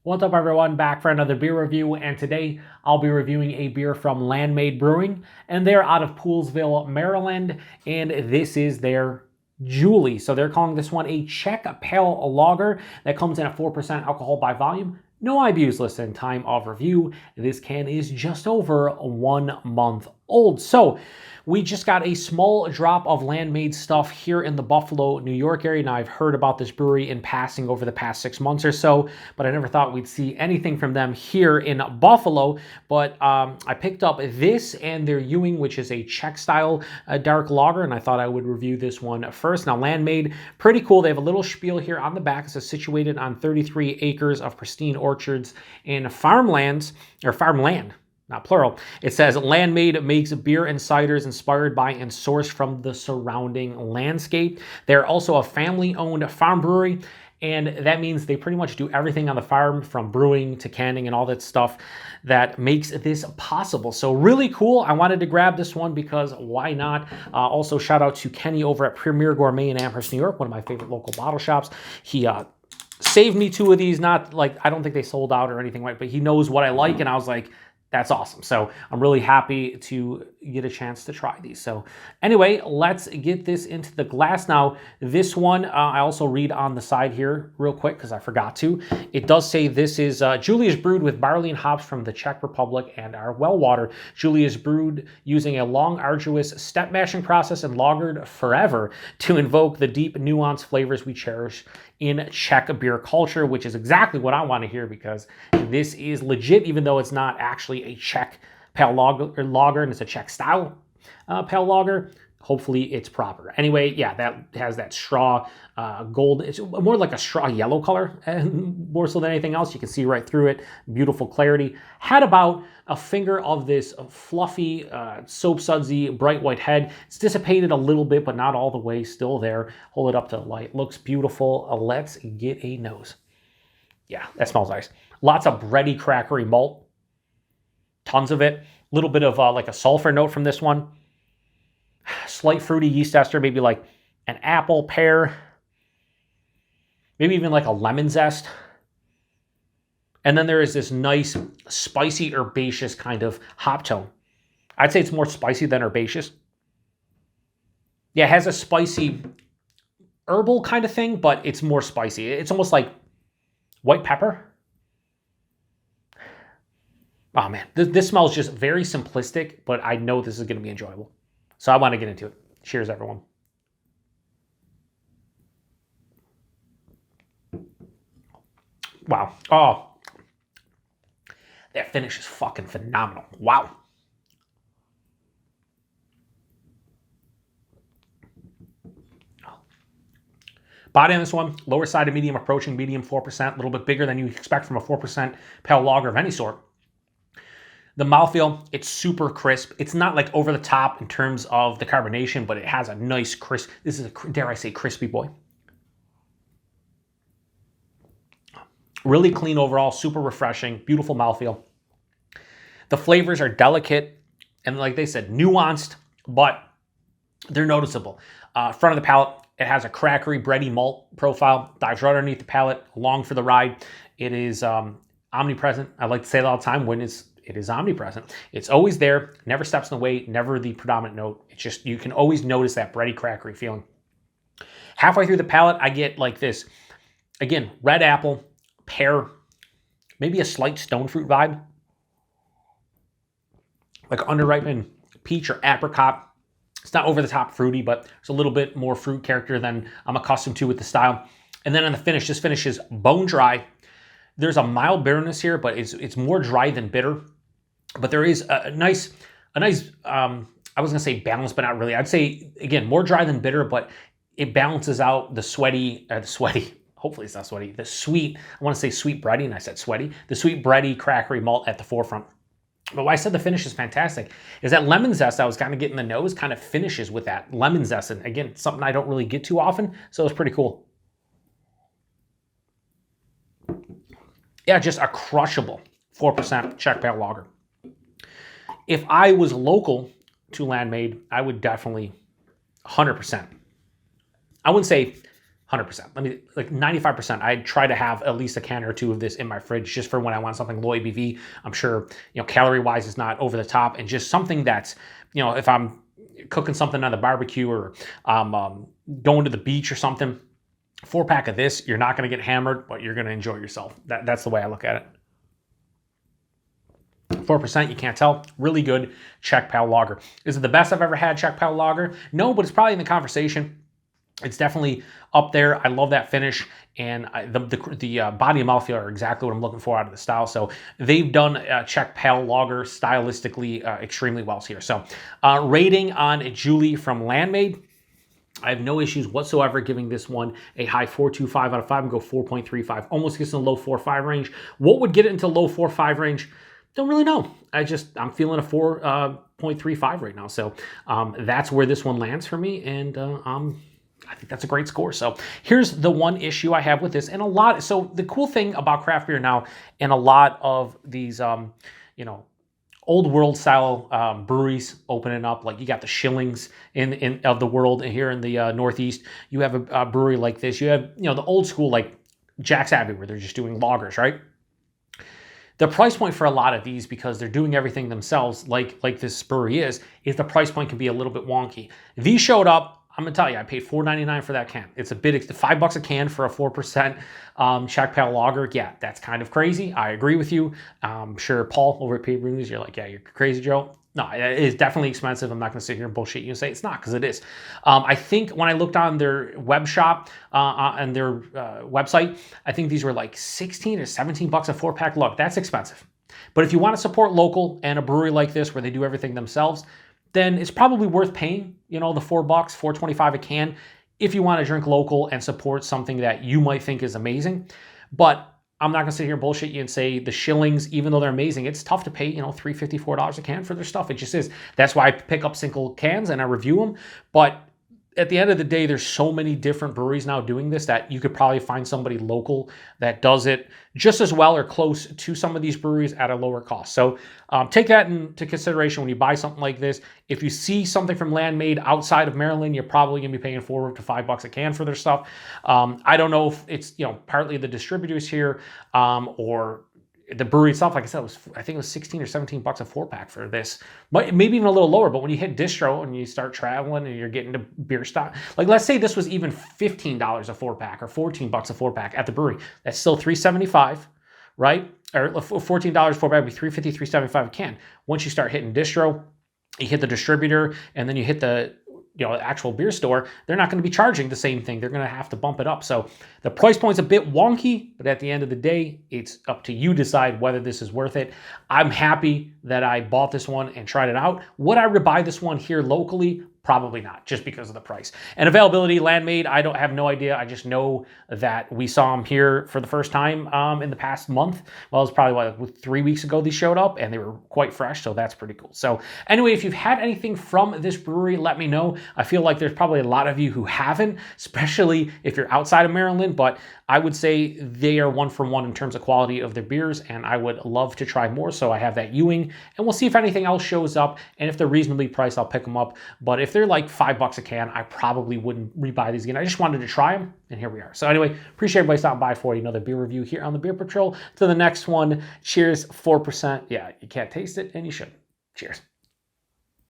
What's up, everyone? Back for another beer review, and today I'll be reviewing a beer from Landmade Brewing, and they're out of Poolesville, Maryland, and this is their Julie. So they're calling this one a Czech Pale Lager that comes in at 4% alcohol by volume. No IBUs listed in time of review. This can is just over 1 month old. So we just got a small drop of Landmade stuff here in the Buffalo, New York area. Now, I've heard about this brewery in passing over the past 6 months or so, but I never thought we'd see anything from them here in Buffalo. But I picked up this and their Ewing, which is a Czech-style dark lager, and I thought I would review this one first. Now, Landmade, pretty cool. They have a little spiel here on the back. It says situated on 33 acres of pristine orchards and farmland, not plural. It says Landmade makes beer and ciders inspired by and sourced from the surrounding landscape. They're also a family-owned farm brewery, and that means they pretty much do everything on the farm, from brewing to canning and all that stuff that makes this possible. So really cool. I wanted to grab this one because why not? Also, shout out to Kenny over at Premier Gourmet in Amherst, New York, one of my favorite local bottle shops. He saved me 2 of these. Not like, I don't think they sold out or anything like, but he knows what I like, and I was like, that's awesome. So I'm really happy to get a chance to try these. So anyway, let's get this into the glass. Now, this one, I also read on the side here real quick because I forgot to. It does say this is, Julie is brewed with barley and hops from the Czech Republic and our well water. Julie is brewed using a long, arduous step mashing process and lagered forever to invoke the deep, nuanced flavors we cherish in Czech beer culture, which is exactly what I want to hear, because this is legit, even though it's not actually a Czech Pale Lager and it's a Czech-style Pale Lager. Hopefully it's proper. Anyway, yeah, that has that straw gold. It's more like a straw yellow color, more so than anything else. You can see right through it. Beautiful clarity. Had about a finger of this fluffy, soap sudsy, bright white head. It's dissipated a little bit, but not all the way. Still there. Hold it up to the light. Looks beautiful. Let's get a nose. Yeah, that smells nice. Lots of bready, crackery malt. Tons of it. A little bit of like a sulfur note from this one. Slight fruity yeast ester, maybe like an apple, pear, maybe even like a lemon zest. And then there is this nice, spicy, herbaceous kind of hop tone. I'd say it's more spicy than herbaceous. Yeah, it has a spicy herbal kind of thing, but it's more spicy. It's almost like white pepper. Oh man, this smells just very simplistic, but I know this is going to be enjoyable. So I want to get into it. Cheers, everyone. Wow. Oh, that finish is fucking phenomenal. Wow. Body on this one, lower side of medium, approaching medium, 4%, a little bit bigger than you expect from a 4% pale lager of any sort. The mouthfeel, it's super crisp. It's not like over the top in terms of the carbonation, but it has a nice crisp. This is a, dare I say, crispy boy. Really clean overall, super refreshing, beautiful mouthfeel. The flavors are delicate and, like they said, nuanced, but they're noticeable. Front of the palate, it has a crackery, bready malt profile, dives right underneath the palate, along for the ride. It is omnipresent. I like to say it all the time when it is omnipresent. It's always there, never steps in the way, never the predominant note. It's just, you can always notice that bready, crackery feeling. Halfway through the palate, I get like this, again, red apple, pear, maybe a slight stone fruit vibe, like underripened peach or apricot. It's not over the top fruity, but it's a little bit more fruit character than I'm accustomed to with the style. And then on the finish, this finish is bone dry. There's a mild bitterness here, but it's more dry than bitter. But there is a nice, I was gonna say balance, but not really. I'd say, again, more dry than bitter, but it balances out the sweaty, hopefully it's not sweaty, the sweet, I wanna say sweet bready, and I said sweaty, the sweet bready, crackery malt at the forefront. But why I said the finish is fantastic is that lemon zest I was kind of getting in the nose kind of finishes with that lemon zest. And again, something I don't really get too often, so it's pretty cool. Yeah, just a crushable 4% Czech Pale Lager. If I was local to Landmade, I would definitely 100%. I wouldn't say 100%. Let me, like 95%. I try to have at least a can or two of this in my fridge just for when I want something low ABV. I'm sure, calorie-wise it's not over the top, and just something that's, if I'm cooking something on the barbecue or going to the beach or something, 4-pack of this, you're not going to get hammered, but you're going to enjoy yourself. That's the way I look at it. 4%, you can't tell. Really good Czech Pale Lager. Is it the best I've ever had Czech Pale Lager? No, but it's probably in the conversation. It's definitely up there. I love that finish, and the body and mouthfeel are exactly what I'm looking for out of the style. So they've done Czech Pale Lager stylistically extremely well here. So rating on Julie from Landmade. I have no issues whatsoever giving this one a high 4.25 out of 5 and go 4.35. Almost gets in the low 4.5 range. What would get it into low 4.5 range? Don't really know. I'm feeling a 4.35 right now. So that's where this one lands for me, and I think that's a great score. So here's the one issue I have with this, and so the cool thing about craft beer now, and a lot of these, old world style breweries opening up, like you got the Schillings of the world here in the Northeast. You have a brewery like this. You have, the old school like Jack's Abbey, where they're just doing lagers, right? The price point for a lot of these, because they're doing everything themselves, like this brewery is the price point can be a little bit wonky. These showed up. I'm gonna tell you, I paid $4.99 for that can. It's a bit, $5 a can for a 4% Czech Pale Lager. Yeah, that's kind of crazy. I agree with you. I'm sure Paul over at Patriot News, you're like, yeah, you're crazy, Joe. No, it is definitely expensive. I'm not gonna sit here and bullshit you and say it's not, because it is. I think when I looked on their web shop and their website, I think these were like 16 or 17 bucks a 4-pack. Look, that's expensive. But if you want to support local and a brewery like this where they do everything themselves, then it's probably worth paying, the $4, $4.25 a can, if you want to drink local and support something that you might think is amazing. But I'm not gonna sit here and bullshit you and say the Schillings, even though they're amazing, it's tough to pay, $3.50, $4 a can for their stuff. It just is. That's why I pick up single cans and I review them. But at the end of the day, there's so many different breweries now doing this that you could probably find somebody local that does it just as well or close to some of these breweries at a lower cost. So take that into consideration when you buy something like this. If you see something from Landmade outside of Maryland, you're probably gonna be paying $4 to $5 a can for their stuff. I don't know if it's partly the distributors here or the brewery itself. Like I said, I think it was 16 or 17 bucks a 4-pack for this, but maybe even a little lower. But when you hit distro and you start traveling and you're getting to beer stock, like let's say this was even $15 a 4-pack or 14 bucks a 4-pack at the brewery, that's still $3.75, right? Or $14 4-pack would be $3.50, $3.75 a can. Once you start hitting distro, you hit the distributor, and then you hit the actual beer store, they're not going to be charging the same thing. They're going to have to bump it up. So the price point's a bit wonky, but at the end of the day, it's up to you to decide whether this is worth it. I'm happy that I bought this one and tried it out. Would I buy this one here locally? Probably not, just because of the price. And availability, Landmade, I don't have no idea. I just know that we saw them here for the first time in the past month. Well, it was probably, 3 weeks ago these showed up, and they were quite fresh, so that's pretty cool. So anyway, if you've had anything from this brewery, let me know. I feel like there's probably a lot of you who haven't, especially if you're outside of Maryland, but I would say they are 1 for 1 in terms of quality of their beers, and I would love to try more, so I have that Ewing, and we'll see if anything else shows up, and if they're reasonably priced, I'll pick them up. But if they're like $5 a can, I probably wouldn't rebuy these again. I just wanted to try them, and here we are. So anyway, appreciate everybody stopping by for another beer review here on the Beer Patrol. To the next one, cheers, 4%. Yeah, you can't taste it, and you should. Cheers.